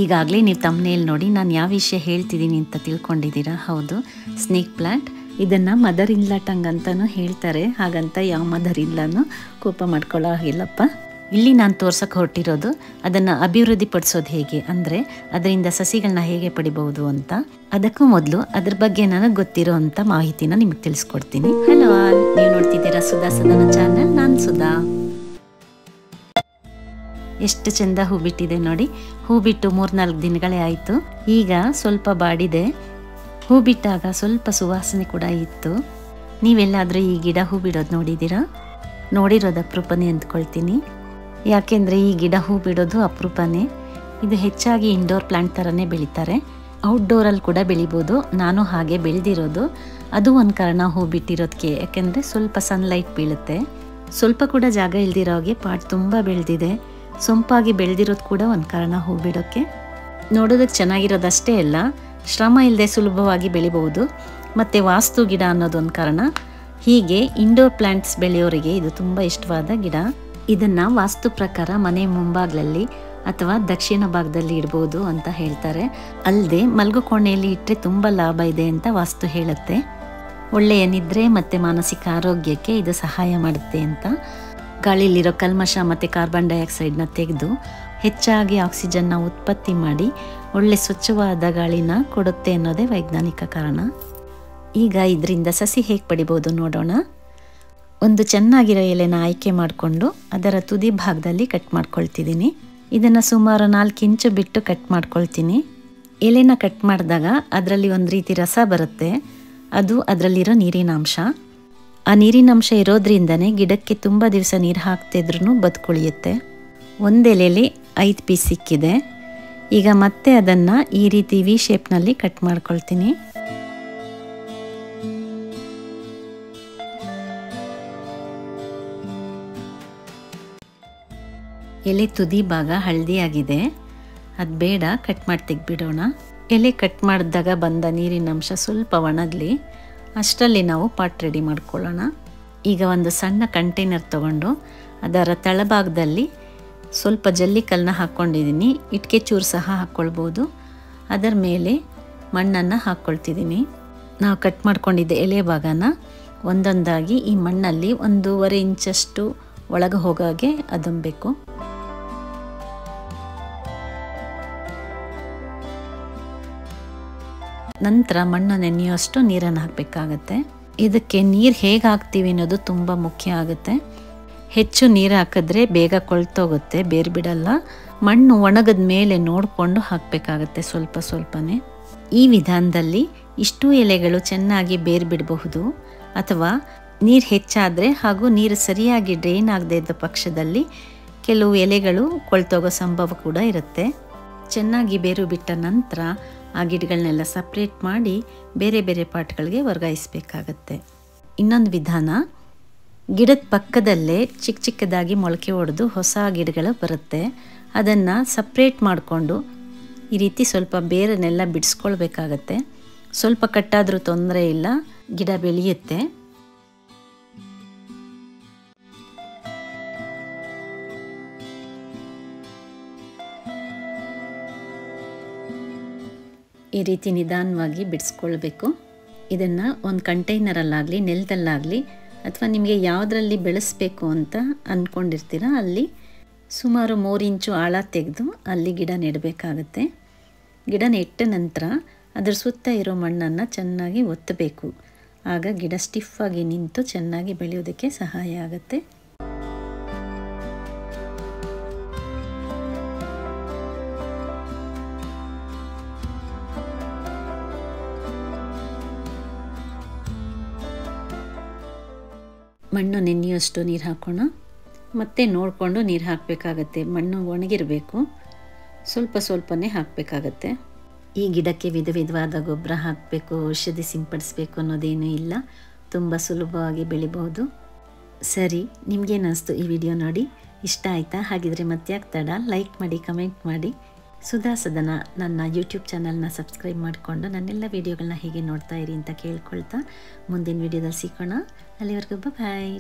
ಈಗಾಗಲೇ ನೀವು ತಮ್ಮನೇಲಿ ನೋಡಿ ನಾನು ಯಾವ ವಿಷಯ ಹೇಳ್ತಿದ್ದೀನಿ ಅಂತ ತಿಳ್ಕೊಂಡಿದ್ದೀರಾ. ಹೌದು, ಸ್ನೇಕ್ ಪ್ಲಾಂಟ್. ಇದನ್ನು ಮದರ್ ಇನ್ ಲಾ ಟಂಗ್ ಅಂತಲೂ ಹೇಳ್ತಾರೆ. ಹಾಗಂತ ಯಾವ ಮದರ್ ಇನ್ಲಾನು ಕೋಪ ಮಾಡ್ಕೊಳ್ಳೋ ಹಾಗಿಲ್ಲಪ್ಪ. ಇಲ್ಲಿ ನಾನು ತೋರ್ಸೋಕೆ ಹೊರಟಿರೋದು ಅದನ್ನು ಅಭಿವೃದ್ಧಿ ಪಡಿಸೋದು ಹೇಗೆ, ಅಂದರೆ ಅದರಿಂದ ಸಸಿಗಳನ್ನ ಹೇಗೆ ಪಡಿಬಹುದು ಅಂತ. ಅದಕ್ಕೂ ಮೊದಲು ಅದ್ರ ಬಗ್ಗೆ ನನಗೆ ಗೊತ್ತಿರೋ ಅಂಥ ಮಾಹಿತಿನ ನಿಮಗೆ ತಿಳಿಸ್ಕೊಡ್ತೀನಿ. ಹಲೋ ಆಲ್, ನೀವು ನೋಡ್ತಿದ್ದೀರಾ ಸುಧಾ ಸದನ ಚಾನಲ್. ನಾನು ಸುಧಾ. ಎಷ್ಟು ಚೆಂದ ಹೂ ಬಿಟ್ಟಿದೆ ನೋಡಿ. ಹೂ ಬಿಟ್ಟು 3-4 ದಿನಗಳೇ ಆಯಿತು. ಈಗ ಸ್ವಲ್ಪ ಬಾಡಿದೆ. ಹೂ ಬಿಟ್ಟಾಗ ಸ್ವಲ್ಪ ಸುವಾಸನೆ ಕೂಡ ಇತ್ತು. ನೀವೆಲ್ಲಾದರೂ ಈ ಗಿಡ ಹೂ ಬಿಡೋದು ನೋಡಿದ್ದೀರಾ? ನೋಡಿರೋದು ಅಪರೂಪನೇ ಅಂದ್ಕೊಳ್ತೀನಿ. ಯಾಕೆಂದರೆ ಈ ಗಿಡ ಹೂ ಬಿಡೋದು ಅಪರೂಪನೇ. ಇದು ಹೆಚ್ಚಾಗಿ ಇಂಡೋರ್ ಪ್ಲಾಂಟ್ ಥರನೇ ಬೆಳೀತಾರೆ. ಔಟ್ಡೋರಲ್ಲಿ ಕೂಡ ಬೆಳಿಬೋದು. ನಾನು ಹಾಗೆ ಬೆಳೆದಿರೋದು. ಅದು ಒಂದು ಕಾರಣ ಹೂ ಬಿಟ್ಟಿರೋದಕ್ಕೆ, ಯಾಕೆಂದರೆ ಸ್ವಲ್ಪ ಸನ್ಲೈಟ್ ಬೀಳುತ್ತೆ. ಸ್ವಲ್ಪ ಕೂಡ ಜಾಗ ಇಲ್ದಿರೋಗೆ ಪಾಟ್ ತುಂಬ ಬೆಳೆದಿದೆ. ಸೊಂಪಾಗಿ ಬೆಳೆದಿರೋದು ಕೂಡ ಒಂದು ಕಾರಣ ಹೂ ಬಿಡೋಕ್ಕೆ. ನೋಡೋದಕ್ಕೆ ಚೆನ್ನಾಗಿರೋದಷ್ಟೇ ಅಲ್ಲ, ಶ್ರಮ ಇಲ್ಲದೆ ಸುಲಭವಾಗಿ ಬೆಳಿಬಹುದು. ಮತ್ತು ವಾಸ್ತು ಗಿಡ ಅನ್ನೋದೊಂದು ಕಾರಣ. ಹೀಗೆ ಇಂಡೋರ್ ಪ್ಲಾಂಟ್ಸ್ ಬೆಳೆಯೋರಿಗೆ ಇದು ತುಂಬ ಇಷ್ಟವಾದ ಗಿಡ. ಇದನ್ನು ವಾಸ್ತು ಪ್ರಕಾರ ಮನೆ ಮುಂಭಾಗಲಲ್ಲಿ ಅಥವಾ ದಕ್ಷಿಣ ಭಾಗದಲ್ಲಿ ಇಡ್ಬೋದು ಅಂತ ಹೇಳ್ತಾರೆ. ಅಲ್ಲದೆ ಮಲಗು ಕೋಣೆಯಲ್ಲಿ ಇಟ್ಟರೆ ತುಂಬ ಲಾಭ ಇದೆ ಅಂತ ವಾಸ್ತು ಹೇಳುತ್ತೆ. ಒಳ್ಳೆಯ ನಿದ್ರೆ ಮತ್ತು ಮಾನಸಿಕ ಆರೋಗ್ಯಕ್ಕೆ ಇದು ಸಹಾಯ ಮಾಡುತ್ತೆ ಅಂತ. ಗಾಳಿಲಿರೋ ಕಲ್ಮಶ ಮತ್ತು ಕಾರ್ಬನ್ ಡೈಆಕ್ಸೈಡ್ನ ತೆಗೆದು ಹೆಚ್ಚಾಗಿ ಆಕ್ಸಿಜನ್ನ ಉತ್ಪತ್ತಿ ಮಾಡಿ ಒಳ್ಳೆ ಸ್ವಚ್ಛವಾದ ಗಾಳಿನ ಕೊಡುತ್ತೆ ಅನ್ನೋದೇ ವೈಜ್ಞಾನಿಕ ಕಾರಣ. ಈಗ ಇದರಿಂದ ಸಸಿ ಹೇಗೆ ಪಡಿಬೋದು ನೋಡೋಣ. ಒಂದು ಚೆನ್ನಾಗಿರೋ ಎಲೆನ ಆಯ್ಕೆ ಮಾಡಿಕೊಂಡು ಅದರ ತುದಿ ಭಾಗದಲ್ಲಿ ಕಟ್ ಮಾಡ್ಕೊಳ್ತಿದ್ದೀನಿ. ಇದನ್ನು ಸುಮಾರು 4 ಇಂಚು ಬಿಟ್ಟು ಕಟ್ ಮಾಡ್ಕೊಳ್ತೀನಿ. ಎಲೆನ ಕಟ್ ಮಾಡಿದಾಗ ಅದರಲ್ಲಿ ಒಂದು ರೀತಿ ರಸ ಬರುತ್ತೆ. ಅದು ಅದರಲ್ಲಿರೋ ನೀರಿನಾಂಶ. ಆ ನೀರಿನಾಂಶ ಇರೋದ್ರಿಂದನೇ ಗಿಡಕ್ಕೆ ತುಂಬ ದಿವಸ ನೀರು ಹಾಕ್ತಿದ್ರೂ ಬದುಕುಳಿಯುತ್ತೆ. ಒಂದು ಎಲೆಯಲ್ಲಿ 5 ಪೀಸ್ ಸಿಕ್ಕಿದೆ. ಈಗ ಮತ್ತೆ ಅದನ್ನು ಈ ರೀತಿ ವಿ ಶೇಪ್ನಲ್ಲಿ ಕಟ್ ಮಾಡ್ಕೊಳ್ತೀನಿ. ಎಲೆ ತುದಿ ಭಾಗ ಹಳದಿಯಾಗಿದೆ, ಅದು ಬೇಡ, ಕಟ್ ಮಾಡಿ ತೆಗೆದ್ಬಿಡೋಣ. ಎಲೆ ಕಟ್ ಮಾಡಿದಾಗ ಬಂದ ನೀರಿನಾಂಶ ಸ್ವಲ್ಪ ಒಣಗಲಿ. ಅಷ್ಟರಲ್ಲಿ ನಾವು ಪಾಟ್ ರೆಡಿ ಮಾಡ್ಕೊಳ್ಳೋಣ. ಈಗ ಒಂದು ಸಣ್ಣ ಕಂಟೈನರ್ ತೊಗೊಂಡು ಅದರ ತಳಭಾಗದಲ್ಲಿ ಸ್ವಲ್ಪ ಜಲ್ಲಿಕಲ್ಲನ್ನ ಹಾಕ್ಕೊಂಡಿದ್ದೀನಿ. ಇಟ್ಕೆ ಚೂರು ಸಹ ಹಾಕ್ಕೊಳ್ಬೋದು. ಅದರ ಮೇಲೆ ಮಣ್ಣನ್ನು ಹಾಕ್ಕೊಳ್ತಿದ್ದೀನಿ. ನಾವು ಕಟ್ ಮಾಡ್ಕೊಂಡಿದ್ದ ಎಲೆ ಭಾಗನ ಒಂದೊಂದಾಗಿ ಈ ಮಣ್ಣಲ್ಲಿ 1.5 ಇಂಚಷ್ಟು ಒಳಗೆ ಹೋಗಾಗೆ ಅದಂಬೇಕು. ನಂತರ ಮಣ್ಣು ನೆನೆಯುವಷ್ಟು ನೀರನ್ನು ಹಾಕಬೇಕಾಗತ್ತೆ. ಇದಕ್ಕೆ ನೀರು ಹೇಗೆ ಹಾಕ್ತೀವಿ ಅನ್ನೋದು ತುಂಬ ಮುಖ್ಯ ಆಗುತ್ತೆ. ಹೆಚ್ಚು ನೀರು ಹಾಕಿದ್ರೆ ಬೇಗ ಕೊಳ್ತೋಗುತ್ತೆ, ಬೇರು ಬಿಡಲ್ಲ. ಮಣ್ಣು ಒಣಗದ ಮೇಲೆ ನೋಡಿಕೊಂಡು ಹಾಕಬೇಕಾಗತ್ತೆ, ಸ್ವಲ್ಪ ಸ್ವಲ್ಪನೇ. ಈ ವಿಧಾನದಲ್ಲಿ ಇಷ್ಟೂ ಎಲೆಗಳು ಚೆನ್ನಾಗಿ ಬೇರು ಬಿಡಬಹುದು. ಅಥವಾ ನೀರು ಹೆಚ್ಚಾದರೆ ಹಾಗೂ ನೀರು ಸರಿಯಾಗಿ ಡ್ರೈನ್ ಆಗದೇ ಇದ್ದ ಪಕ್ಷದಲ್ಲಿ ಕೆಲವು ಎಲೆಗಳು ಕೊಳ್ತೋಗೋ ಸಂಭವ ಕೂಡ ಇರುತ್ತೆ. ಚೆನ್ನಾಗಿ ಬೇರು ಬಿಟ್ಟ ನಂತರ ಆ ಗಿಡಗಳನ್ನೆಲ್ಲ ಸಪ್ರೇಟ್ ಮಾಡಿ ಬೇರೆ ಬೇರೆ ಪಾಟ್ಗಳಿಗೆ ವರ್ಗಾಯಿಸಬೇಕಾಗತ್ತೆ. ಇನ್ನೊಂದು ವಿಧಾನ, ಗಿಡದ ಪಕ್ಕದಲ್ಲೇ ಚಿಕ್ಕ ಚಿಕ್ಕದಾಗಿ ಮೊಳಕೆ ಹೊಡೆದು ಹೊಸ ಗಿಡಗಳು ಬರುತ್ತೆ. ಅದನ್ನು ಸಪ್ರೇಟ್ ಮಾಡಿಕೊಂಡು ಈ ರೀತಿ ಸ್ವಲ್ಪ ಬೇರನ್ನೆಲ್ಲ ಬಿಡಿಸ್ಕೊಳ್ಬೇಕಾಗತ್ತೆ. ಸ್ವಲ್ಪ ಕಟ್ಟಾದರೂ ತೊಂದರೆ ಇಲ್ಲ, ಗಿಡ ಬೆಳೆಯುತ್ತೆ. ಈ ರೀತಿ ನಿಧಾನವಾಗಿ ಬಿಡಿಸ್ಕೊಳ್ಬೇಕು. ಇದನ್ನು ಒಂದು ಕಂಟೈನರಲ್ಲಾಗಲಿ ನೆಲದಲ್ಲಾಗಲಿ ಅಥವಾ ನಿಮಗೆ ಯಾವುದರಲ್ಲಿ ಬೆಳೆಸಬೇಕು ಅಂತ ಅಂದ್ಕೊಂಡಿರ್ತೀರ ಅಲ್ಲಿ ಸುಮಾರು 3 ಇಂಚು ಆಳ ತೆಗೆದು ಅಲ್ಲಿ ಗಿಡ ನೆಡಬೇಕಾಗತ್ತೆ. ಗಿಡ ನೆಟ್ಟ ನಂತರ ಅದರ ಸುತ್ತ ಇರೋ ಮಣ್ಣನ್ನು ಚೆನ್ನಾಗಿ ಒತ್ತಬೇಕು. ಆಗ ಗಿಡ ಸ್ಟಿಫಾಗಿ ನಿಂತು ಚೆನ್ನಾಗಿ ಬೆಳೆಯೋದಕ್ಕೆ ಸಹಾಯ ಆಗುತ್ತೆ. ಮಣ್ಣು ನೆನೆಯುವಷ್ಟು ನೀರು ಹಾಕೋಣ. ಮತ್ತೆ ನೋಡಿಕೊಂಡು ನೀರು ಹಾಕಬೇಕಾಗತ್ತೆ. ಮಣ್ಣು ಒಣಗಿರಬೇಕು, ಸ್ವಲ್ಪ ಸ್ವಲ್ಪನೇ ಹಾಕಬೇಕಾಗತ್ತೆ. ಈ ಗಿಡಕ್ಕೆ ವಿಧ ವಿಧವಾದ ಗೊಬ್ಬರ ಹಾಕಬೇಕು, ಔಷಧಿ ಸಿಂಪಡಿಸಬೇಕು ಅನ್ನೋದೇನೂ ಇಲ್ಲ. ತುಂಬ ಸುಲಭವಾಗಿ ಬೆಳಿಬಹುದು. ಸರಿ, ನಿಮಗೇನು ಅನಿಸ್ತು ಈ ವಿಡಿಯೋ ನೋಡಿ? ಇಷ್ಟ ಆಯಿತಾ? ಹಾಗಿದ್ರೆ ಮತ್ತೆ ಯಾಕೆ ತಡ? ಲೈಕ್ ಮಾಡಿ, ಕಮೆಂಟ್ ಮಾಡಿ. ಸುಧಾ ಸದನ ನನ್ನ ಯೂಟ್ಯೂಬ್ ಚಾನಲ್ನ ಸಬ್ಸ್ಕ್ರೈಬ್ ಮಾಡಿಕೊಂಡು ನನ್ನೆಲ್ಲ ವೀಡಿಯೋಗಳನ್ನ ಹೀಗೆ ನೋಡ್ತಾ ಇರಿ ಅಂತ ಕೇಳ್ಕೊಳ್ತಾ ಮುಂದಿನ ವೀಡಿಯೋದಲ್ಲಿ ಸಿಗೋಣ. ಅಲ್ಲಿವರೆಗೂ ಬಾಯ್.